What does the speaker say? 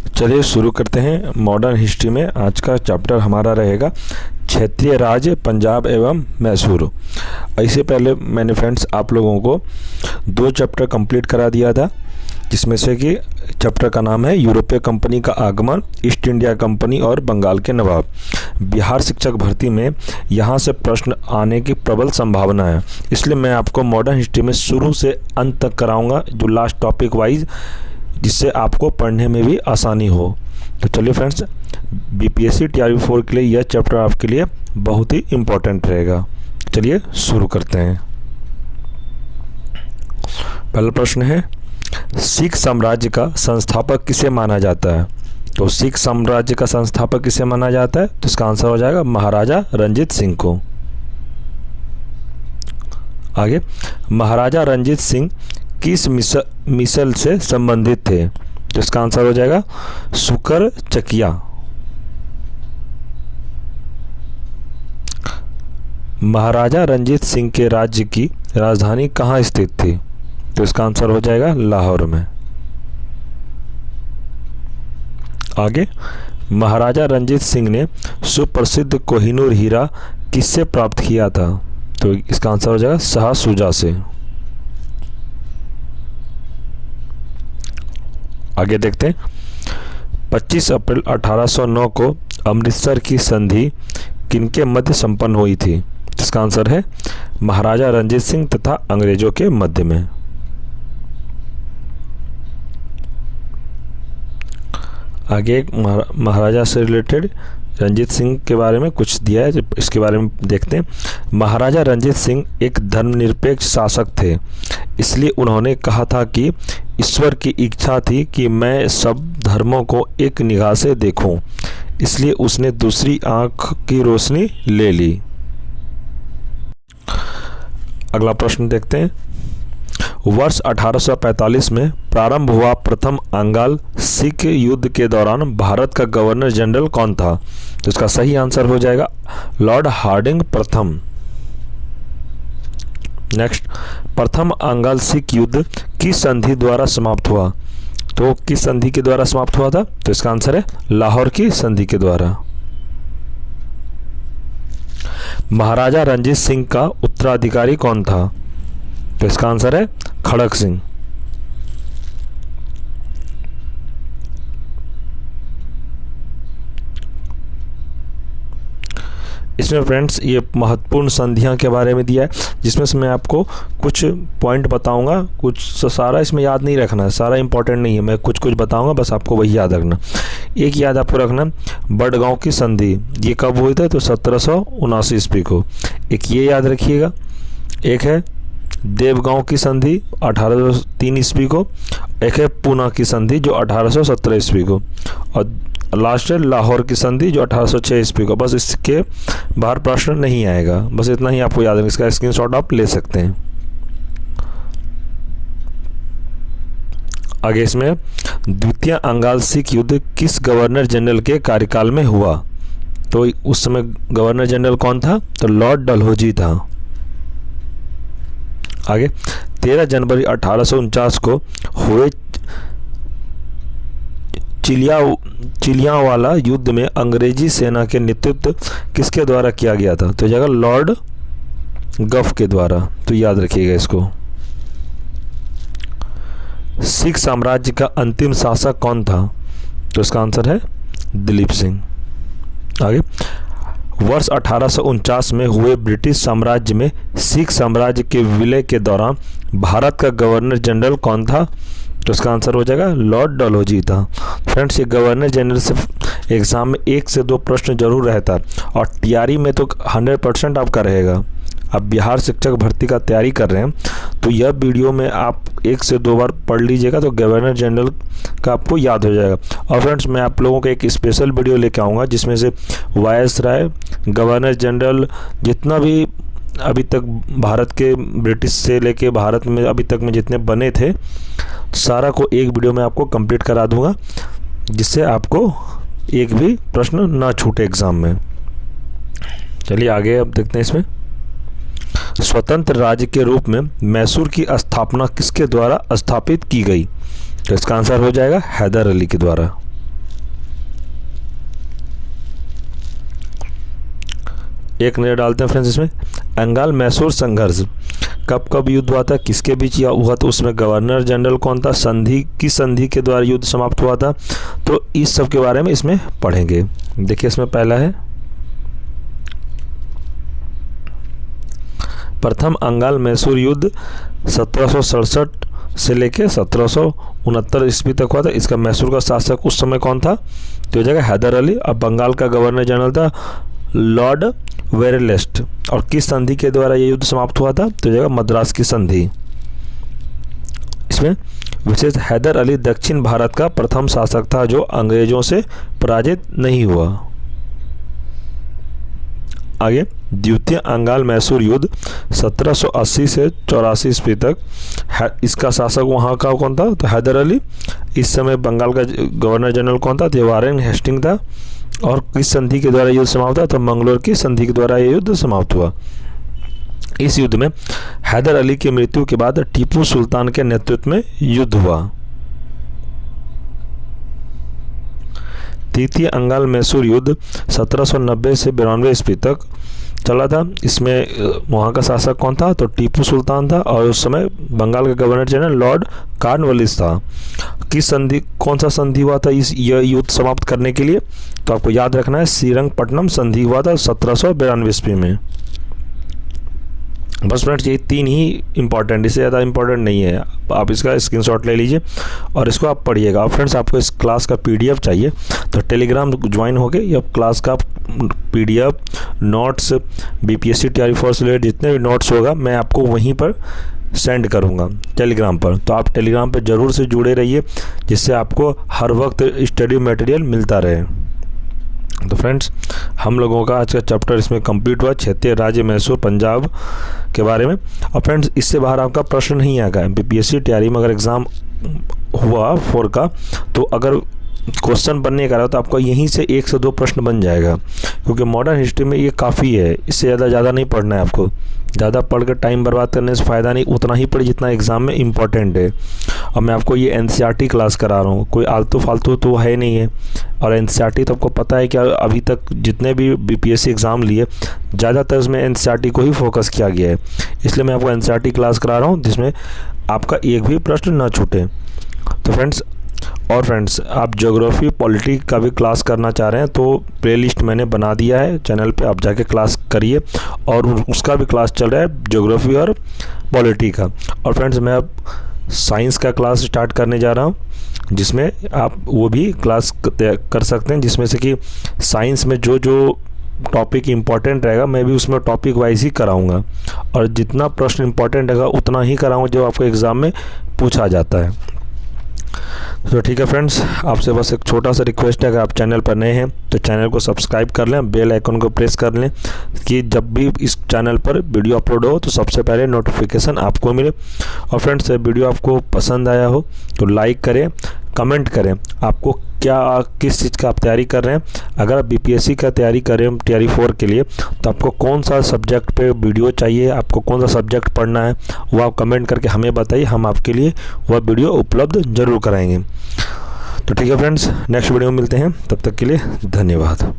चलिए शुरू करते हैं। मॉडर्न हिस्ट्री में आज का चैप्टर हमारा रहेगा क्षेत्रीय राज्य पंजाब एवं मैसूर। इससे पहले मैंने फ्रेंड्स आप लोगों को 2 चैप्टर कंप्लीट करा दिया था, जिसमें से कि चैप्टर का नाम है यूरोपीय कंपनी का आगमन, ईस्ट इंडिया कंपनी और बंगाल के नवाब। बिहार शिक्षक भर्ती में यहाँ से प्रश्न आने की प्रबल संभावना है, इसलिए मैं आपको मॉडर्न हिस्ट्री में शुरू से अंत तक कराऊंगा, जो लास्ट टॉपिक वाइज, जिससे आपको पढ़ने में भी आसानी हो। तो चलिए फ्रेंड्स, बीपीएससी TRV4 के लिए यह चैप्टर आपके लिए बहुत ही इम्पोर्टेंट रहेगा। चलिए शुरू करते हैं। पहला प्रश्न है, सिख साम्राज्य का संस्थापक किसे माना जाता है? तो सिख साम्राज्य का संस्थापक किसे माना जाता है? तो इसका आंसर हो जाएगा महाराजा रंजीत सिंह को। आगे, महाराजा रंजीत सिंह किस मिसल से संबंधित थे? तो इसका आंसर हो जाएगा सुकर चकिया। महाराजा रंजीत सिंह के राज्य की राजधानी कहाँ स्थित थी? तो इसका आंसर हो जाएगा लाहौर में। आगे, महाराजा रंजीत सिंह ने सुप्रसिद्ध कोहिनूर हीरा किससे प्राप्त किया था? तो इसका आंसर हो जाएगा शाह शुजा से। आगे देखते हैं, 25 अप्रैल 1809 को अमृतसर की संधि किनके मध्य संपन्न हुई थी? इसका आंसर है महाराजा रंजीत सिंह तथा अंग्रेजों के मध्य में। आगे एक महाराजा से रिलेटेड रंजीत सिंह के बारे में कुछ दिया है, इसके बारे में देखते हैं। महाराजा रंजीत सिंह एक धर्मनिरपेक्ष शासक थे, इसलिए उन्होंने कहा था कि ईश्वर की इच्छा थी कि मैं सब धर्मों को एक निगाह से देखूं, इसलिए उसने दूसरी आंख की रोशनी ले ली। अगला प्रश्न देखते हैं, वर्ष 1845 में प्रारंभ हुआ प्रथम अंगाल सिख युद्ध के दौरान भारत का गवर्नर जनरल कौन था? तो इसका सही आंसर हो जाएगा लॉर्ड हार्डिंग प्रथम। नेक्स्ट, प्रथम अंगाल सिख युद्ध किस संधि द्वारा समाप्त हुआ? तो किस संधि के द्वारा समाप्त हुआ था? तो इसका आंसर है लाहौर की संधि के द्वारा। महाराजा रंजीत सिंह का उत्तराधिकारी कौन था? तो इसका आंसर है खड़क सिंह। इसमें फ्रेंड्स ये महत्वपूर्ण संधियां के बारे में दिया है, जिसमें से मैं आपको कुछ पॉइंट बताऊंगा, कुछ सारा इसमें याद नहीं रखना है, सारा इंपॉर्टेंट नहीं है, मैं कुछ कुछ बताऊंगा, बस आपको वही याद रखना। एक याद आपको रखना, बड़गांव की संधि ये कब हुई थी? तो 1779 ईस्वी को। एक ये याद रखिएगा। एक है देवगांव की संधि 1803 ईस्वी को। एक है पूना की संधि जो 1817 ईस्वी को। और लास्ट है लाहौर की संधि जो 1806 ईस्वी को। बस इसके बाहर प्रश्न नहीं आएगा, बस इतना ही आपको याद है, इसका स्क्रीनशॉट आप ले सकते हैं। आगे इसमें द्वितीय अंगाल सिख युद्ध किस गवर्नर जनरल के कार्यकाल में हुआ? तो उस समय गवर्नर जनरल कौन था? तो लॉर्ड डलहौजी था। आगे, 13 जनवरी 1849 को हुए चिलियांवाला युद्ध में अंग्रेजी सेना के नेतृत्व किसके द्वारा किया गया था? तो जगह लॉर्ड गफ के द्वारा, तो याद रखिएगा इसको। सिख साम्राज्य का अंतिम शासक कौन था? तो इसका आंसर है दिलीप सिंह। आगे, वर्ष 1849 में हुए ब्रिटिश साम्राज्य में सिख साम्राज्य के विलय के दौरान भारत का गवर्नर जनरल कौन था? तो इसका आंसर हो जाएगा लॉर्ड डलहौजी था। फ्रेंड्स, ये गवर्नर जनरल से एग्जाम में 1 से 2 प्रश्न जरूर रहता है, और TRE में तो 100% आपका रहेगा। आप बिहार शिक्षक भर्ती का तैयारी कर रहे हैं तो यह वीडियो में आप 1 से 2 बार पढ़ लीजिएगा, तो गवर्नर जनरल का आपको याद हो जाएगा। और फ्रेंड्स, मैं आप लोगों को एक स्पेशल वीडियो लेके आऊँगा, जिसमें से वायसराय, गवर्नर जनरल, जितना भी अभी तक भारत के ब्रिटिश से लेके भारत में अभी तक में जितने बने थे, सारा को एक वीडियो में आपको कंप्लीट करा दूंगा, जिससे आपको एक भी प्रश्न ना छूटे एग्ज़ाम में। चलिए आगे अब देखते हैं। इसमें स्वतंत्र राज्य के रूप में मैसूर की स्थापना किसके द्वारा स्थापित की गई? तो इसका आंसर हो जाएगा हैदर अली के द्वारा। एक नज़र डालते हैं फ्रेंड्स इसमें। बंगाल मैसूर संघर्ष कब कब युद्ध हुआ था, किसके बीच हुआ था, उसमें गवर्नर जनरल कौन था, किस संधि के द्वारा युद्ध समाप्त हुआ था, तो इस सब के बारे में इसमें पढ़ेंगे। देखिए इसमें पहला है प्रथम बंगाल मैसूर युद्ध 1767 से लेके 1769 ईस्वी तक हुआ था। इसका मैसूर का शासक उस समय कौन था, तो जगह हैदर अली। अब बंगाल का गवर्नर जनरल था लॉर्ड वेरेलेस्ट। और किस संधि के द्वारा ये युद्ध समाप्त हुआ था, तो जगह मद्रास की संधि। इसमें विशेष हैदर अली दक्षिण भारत का प्रथम शासक था जो अंग्रेजों से पराजित नहीं हुआ। आगे द्वितीय बंगाल मैसूर युद्ध 1780 से 84 ईस्वी तक। इसका शासक वहाँ का कौन था, तो हैदर अली। इस समय बंगाल का गवर्नर जनरल कौन था, तो वारेन हेस्टिंग था। और किस संधि के द्वारा युद्ध समाप्त हुआ, तो मंगलोर की संधि के द्वारा ये युद्ध समाप्त हुआ। इस युद्ध में हैदर अली की मृत्यु के बाद टीपू सुल्तान के नेतृत्व में युद्ध हुआ। तृतीय बंगाल मैसूर युद्ध 1790 से 92 ईस्वी तक चला था। इसमें वहाँ का शासक कौन था, तो टीपू सुल्तान था। और उस समय बंगाल का गवर्नर जनरल लॉर्ड कॉर्नवालिस था। किस संधि, कौन सा संधि हुआ था यह युद्ध समाप्त करने के लिए, तो आपको याद रखना है श्रीरंगपट्टनम संधि हुआ था 1792 ईस्वी में। बस फ्रेंड्स ये तीन ही इंपॉर्टेंट, इससे ज़्यादा इंपॉर्टेंट नहीं है। आप इसका स्क्रीनशॉट ले लीजिए और इसको आप पढ़िएगा। और फ्रेंड्स आपको इस क्लास का पीडीएफ चाहिए तो टेलीग्राम ज्वाइन हो गए, या क्लास का पीडीएफ नोट्स बीपीएससी तैयारी फोर्स से रिलेटेड जितने भी नोट्स होगा मैं आपको वहीं पर सेंड करूंगा टेलीग्राम पर। तो आप टेलीग्राम पर ज़रूर से जुड़े रहिए जिससे आपको हर वक्त स्टडी मटेरियल मिलता रहे। तो फ्रेंड्स हम लोगों का आज का चैप्टर इसमें कंप्लीट हुआ, क्षेत्रीय राज्य मैसूर पंजाब के बारे में। और फ्रेंड्स इससे बाहर आपका प्रश्न नहीं आएगा। बीपीएससी तैयारी में अगर एग्ज़ाम हुआ 4 का, तो अगर क्वेश्चन बनने का रहा तो आपको यहीं से 1 से 2 प्रश्न बन जाएगा, क्योंकि मॉडर्न हिस्ट्री में ये काफ़ी है। इससे ज़्यादा नहीं पढ़ना है आपको। ज़्यादा पढ़ कर टाइम बर्बाद करने से फ़ायदा नहीं, उतना ही पढ़े जितना एग्ज़ाम में इम्पॉर्टेंट है। और मैं आपको ये एनसीईआरटी क्लास करा रहा हूँ, कोई आलतू फालतू तो है नहीं है। और एनसीईआरटी तो आपको पता है कि अभी तक जितने भी बीपीएससी एग्ज़ाम लिए ज़्यादातर उसमें एनसीईआरटी को ही फोकस किया गया है। इसलिए मैं आपको एनसीईआरटी क्लास करा रहा हूँ जिसमें आपका एक भी प्रश्न ना छूटे। तो फ्रेंड्स आप ज्योग्राफी पॉलिटी का भी क्लास करना चाह रहे हैं तो प्लेलिस्ट मैंने बना दिया है चैनल पे, आप जाके क्लास करिए। और उसका भी क्लास चल रहा है ज्योग्राफी और पॉलिटी का। और फ्रेंड्स मैं अब साइंस का क्लास स्टार्ट करने जा रहा हूँ जिसमें आप वो भी क्लास कर सकते हैं, जिसमें से कि साइंस में जो टॉपिक इम्पॉर्टेंट रहेगा मैं भी उसमें टॉपिक वाइज ही कराऊंगा। और जितना प्रश्न इम्पॉर्टेंट रहेगा उतना ही कराऊंगा जो आपको एग्ज़ाम में पूछा जाता है। तो ठीक है फ्रेंड्स, आपसे बस एक छोटा सा रिक्वेस्ट है, अगर आप चैनल पर नए हैं तो चैनल को सब्सक्राइब कर लें, बेल आइकन को प्रेस कर लें कि जब भी इस चैनल पर वीडियो अपलोड हो तो सबसे पहले नोटिफिकेशन आपको मिले। और फ्रेंड्स वीडियो आपको पसंद आया हो तो लाइक करें, कमेंट करें आपको किस चीज़ का आप तैयारी कर रहे हैं। अगर आप बीपीएससी का तैयारी कर रहे हैं तैयारी 4 के लिए तो आपको कौन सा सब्जेक्ट पे वीडियो चाहिए, आपको कौन सा सब्जेक्ट पढ़ना है, वो आप कमेंट करके हमें बताइए, हम आपके लिए वह वीडियो उपलब्ध ज़रूर कराएंगे। तो ठीक है फ्रेंड्स, नेक्स्ट वीडियो में मिलते हैं, तब तक के लिए धन्यवाद।